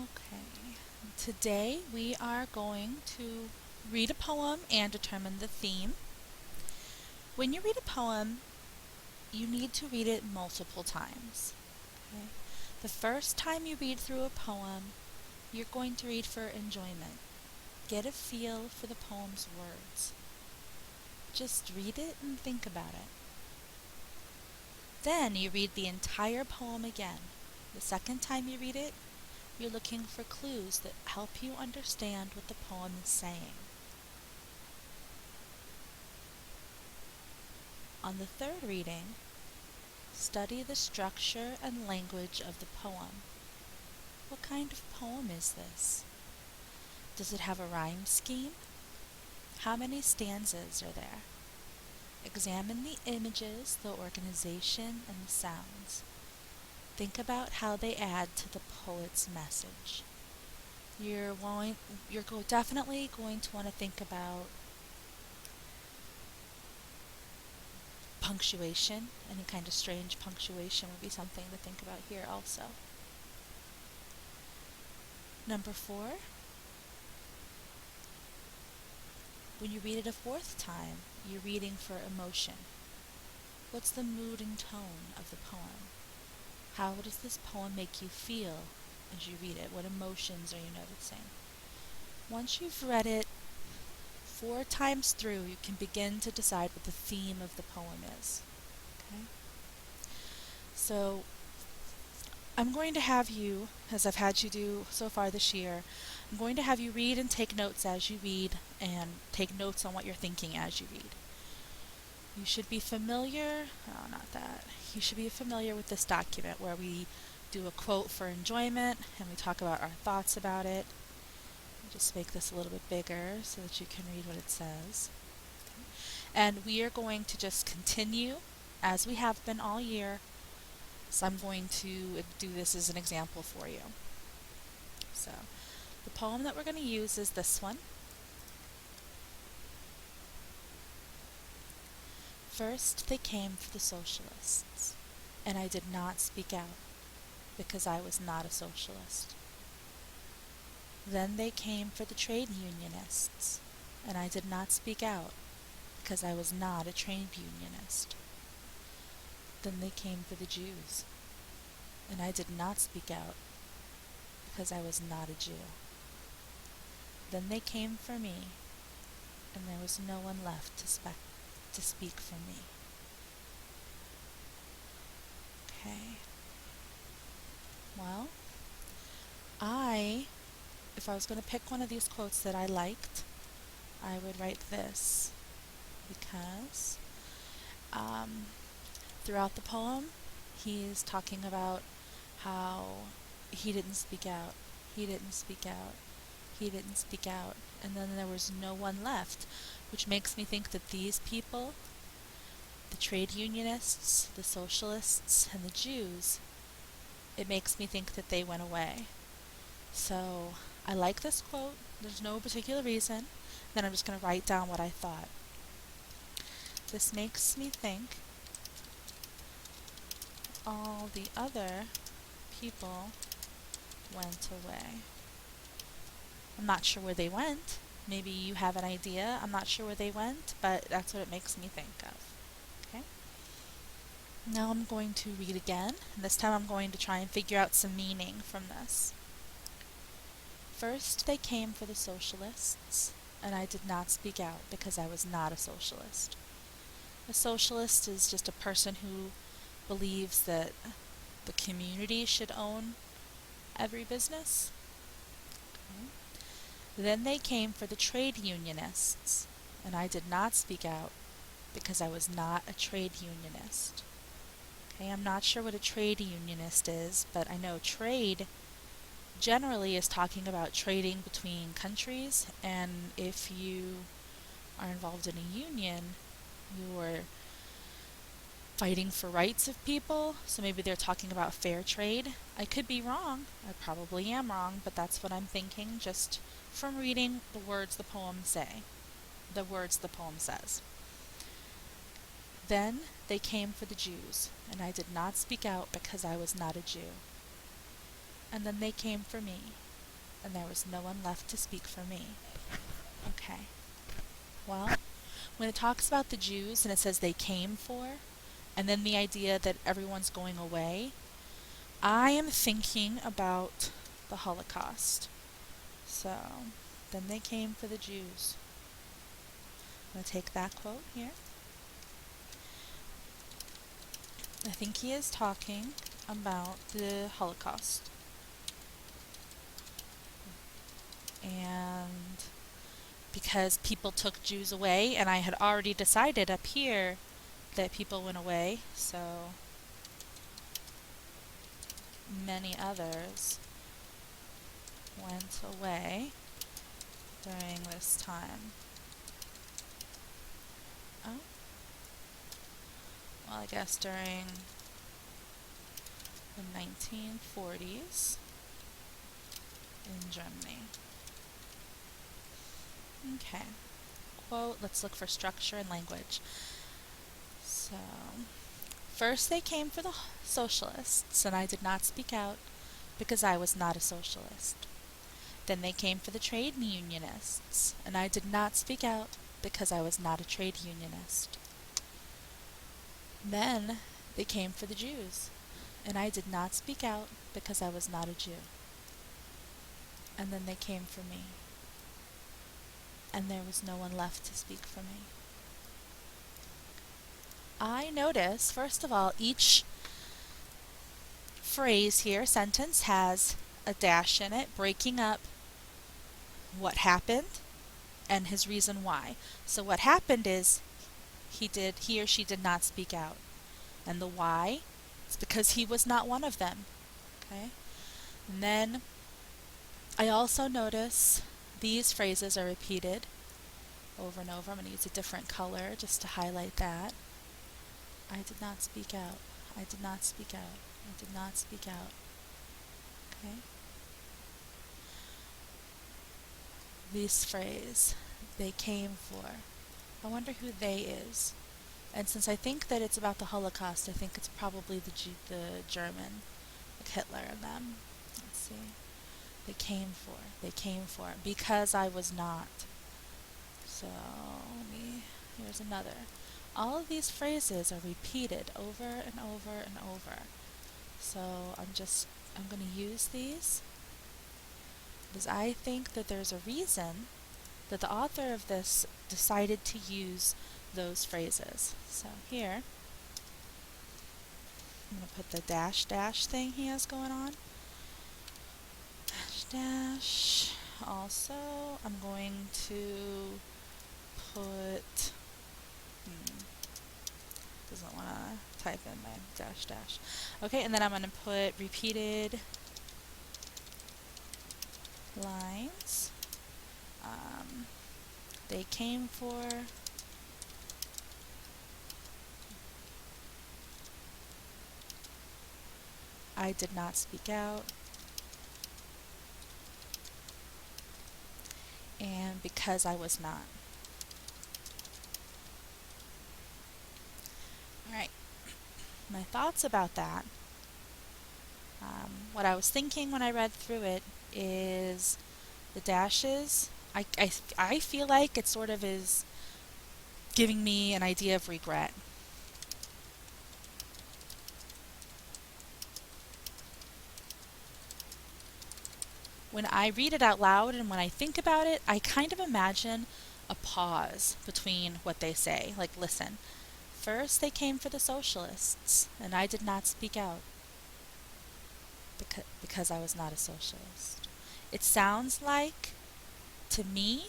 Okay, today we are going to read a poem and determine the theme. When you read a poem, you need to read it multiple times. Okay? The first time you read through a poem, you're going to read for enjoyment. Get a feel for the poem's words. Just read it and think about it. Then you read the entire poem again. The second time you read it, you're looking for clues that help you understand what the poem is saying. On the third reading, study the structure and language of the poem. What kind of poem is this? Does it have a rhyme scheme? How many stanzas are there? Examine the images, the organization, and the sounds. Think about how they add to the poet's message. You're definitely going to want to think about punctuation. Any kind of strange punctuation would be something to think about here also. Number 4, when you read it a fourth time, you're reading for emotion. What's the mood and tone of the poem? How does this poem make you feel as you read it? What emotions are you noticing? Once you've read it 4 times through, you can begin to decide what the theme of the poem is. Okay? So I'm going to have you, as I've had you do so far this year, I'm going to have you read and take notes as you read and take notes on what you're thinking as you read. You should be familiar, oh, not that. You should be familiar with this document where we do a quote for enjoyment and we talk about our thoughts about it. I'll just make this a little bit bigger so that you can read what it says. Okay. And we are going to just continue as we have been all year. So I'm going to do this as an example for you. So the poem that we're going to use is this one. First they came for the socialists, and I did not speak out, because I was not a socialist. Then they came for the trade unionists, and I did not speak out, because I was not a trade unionist. Then they came for the Jews, and I did not speak out, because I was not a Jew. Then they came for me, and there was no one left to speak for me. Okay. Well, if I was going to pick one of these quotes that I liked, I would write this, because throughout the poem, he's talking about how he didn't speak out, he didn't speak out, he didn't speak out, and then there was no one left, which makes me think that these people, the trade unionists, the socialists, and the Jews, it makes me think that they went away. So I like this quote. There's no particular reason. Then I'm just going to write down what I thought. This makes me think all the other people went away. I'm not sure where they went. Maybe you have an idea. I'm not sure where they went, but that's what it makes me think of. Okay? Now I'm going to read again, and this time I'm going to try and figure out some meaning from this. First they came for the socialists, and I did not speak out because I was not a socialist. A socialist is just a person who believes that the community should own every business. Okay. Then they came for the trade unionists, and I did not speak out because I was not a trade unionist. Okay, I'm not sure what a trade unionist is, but I know trade generally is talking about trading between countries, and if you are involved in a union, you are fighting for rights of people, so maybe they're talking about fair trade. I could be wrong, I probably am wrong, but that's what I'm thinking just from reading the words the poem says. Then they came for the Jews, and I did not speak out because I was not a Jew. And then they came for me, and there was no one left to speak for me. Okay, well, when it talks about the Jews and it says they came for, and then the idea that everyone's going away, I am thinking about the Holocaust. So, then they came for the Jews. I'm going to take that quote here. I think he is talking about the Holocaust. And because people took Jews away, and I had already decided up here that people went away, so many others went away during this time. Oh, well, I guess during the 1940s in Germany. Okay. Quote, let's look for structure and language. So, first they came for the socialists, and I did not speak out because I was not a socialist. Then they came for the trade unionists, and I did not speak out because I was not a trade unionist. Then they came for the Jews, and I did not speak out because I was not a Jew. And then they came for me, and there was no one left to speak for me. I notice, first of all, each phrase here, sentence, has a dash in it, breaking up what happened and his reason why. So what happened is he or she did not speak out. And the why is because he was not one of them. Okay? And then I also notice these phrases are repeated over and over. I'm going to use a different color just to highlight that. I did not speak out. I did not speak out. I did not speak out. Okay? This phrase, they came for. I wonder who they is. And since I think that it's about the Holocaust, I think it's probably the German, like Hitler and them. Let's see. They came for. They came for. Because I was not. So, here's another. All of these phrases are repeated over and over and over. So I'm going to use these because I think that there's a reason that the author of this decided to use those phrases. So here, I'm going to put the dash dash thing he has going on. Dash dash. Also, I'm going to put, doesn't want to type in my dash dash. Okay, and then I'm going to put repeated lines. They came for. I did not speak out. And because I was not. Alright, my thoughts about that. What I was thinking when I read through it is the dashes. I feel like it sort of is giving me an idea of regret. When I read it out loud and when I think about it, I kind of imagine a pause between what they say. Like, listen, first they came for the socialists, and I did not speak out because I was not a socialist. It sounds like, to me,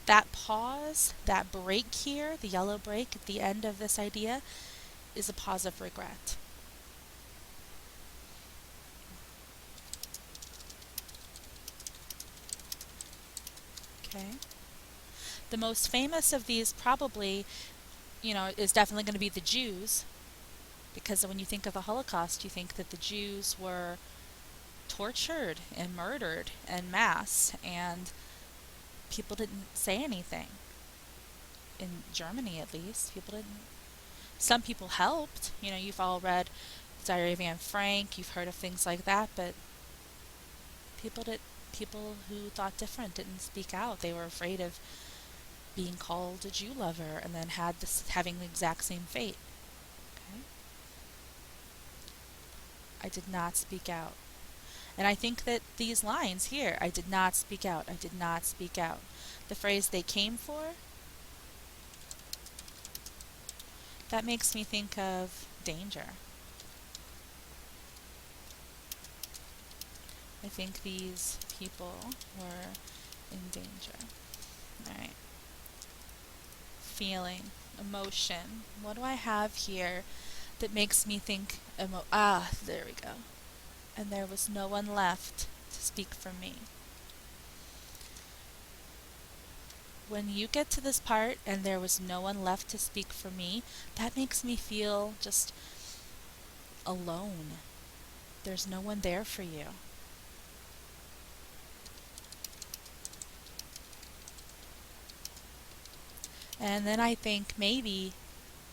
that pause, that break here, the yellow break at the end of this idea, is a pause of regret. Okay. The most famous of these probably, is definitely going to be the Jews, because when you think of the Holocaust, you think that the Jews were tortured and murdered en masse, and people didn't say anything. In Germany, at least, people didn't. Some people helped. You've all read Diary of Anne Frank, you've heard of things like that, but people people who thought different didn't speak out. They were afraid of being called a Jew lover and then having the exact same fate. Okay? I did not speak out. And I think that these lines here, I did not speak out, I did not speak out. The phrase they came for, that makes me think of danger. I think these people were in danger. Alright. Feeling, emotion. What do I have here that makes me think there we go. And there was no one left to speak for me. When you get to this part, and there was no one left to speak for me, that makes me feel just alone. There's no one there for you. And then I think maybe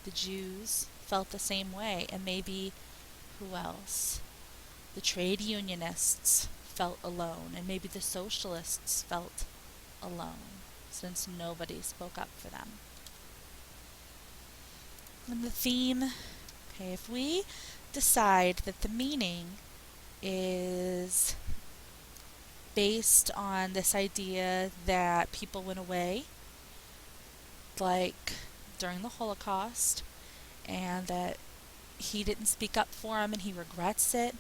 the Jews felt the same way, and maybe who else? The trade unionists felt alone, and maybe the socialists felt alone, since nobody spoke up for them. And the theme, okay, if we decide that the meaning is based on this idea that people went away, like during the Holocaust, and that he didn't speak up for him and he regrets it,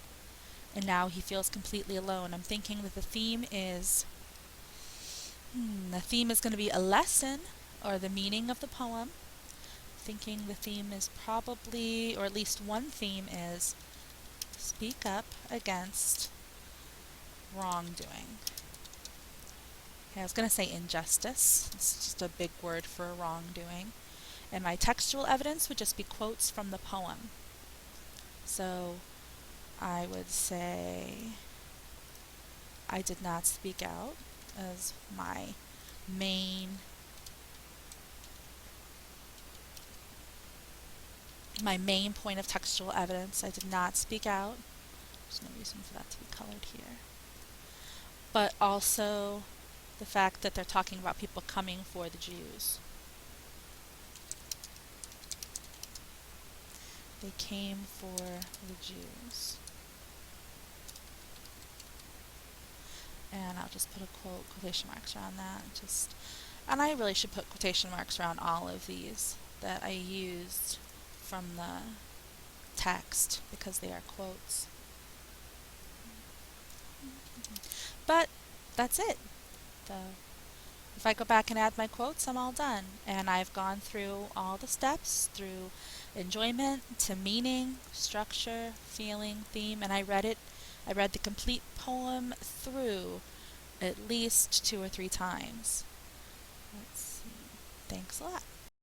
and now he feels completely alone. I'm thinking that the theme is going to be a lesson, or the meaning of the poem. Thinking the theme is probably, or at least one theme is, speak up against wrongdoing. Okay, I was going to say injustice. It's just a big word for wrongdoing. And my textual evidence would just be quotes from the poem. So I would say I did not speak out as my main point of textual evidence. I did not speak out. There's no reason for that to be colored here. But also the fact that they're talking about people coming for the Jews. They came for the Jews. And I'll just put a quotation marks around that. And I really should put quotation marks around all of these that I used from the text, because they are quotes. But that's it. If I go back and add my quotes, I'm all done. And I've gone through all the steps, through enjoyment to meaning, structure, feeling, theme, and I read the complete poem through at least 2 or 3 times. Let's see. Thanks a lot.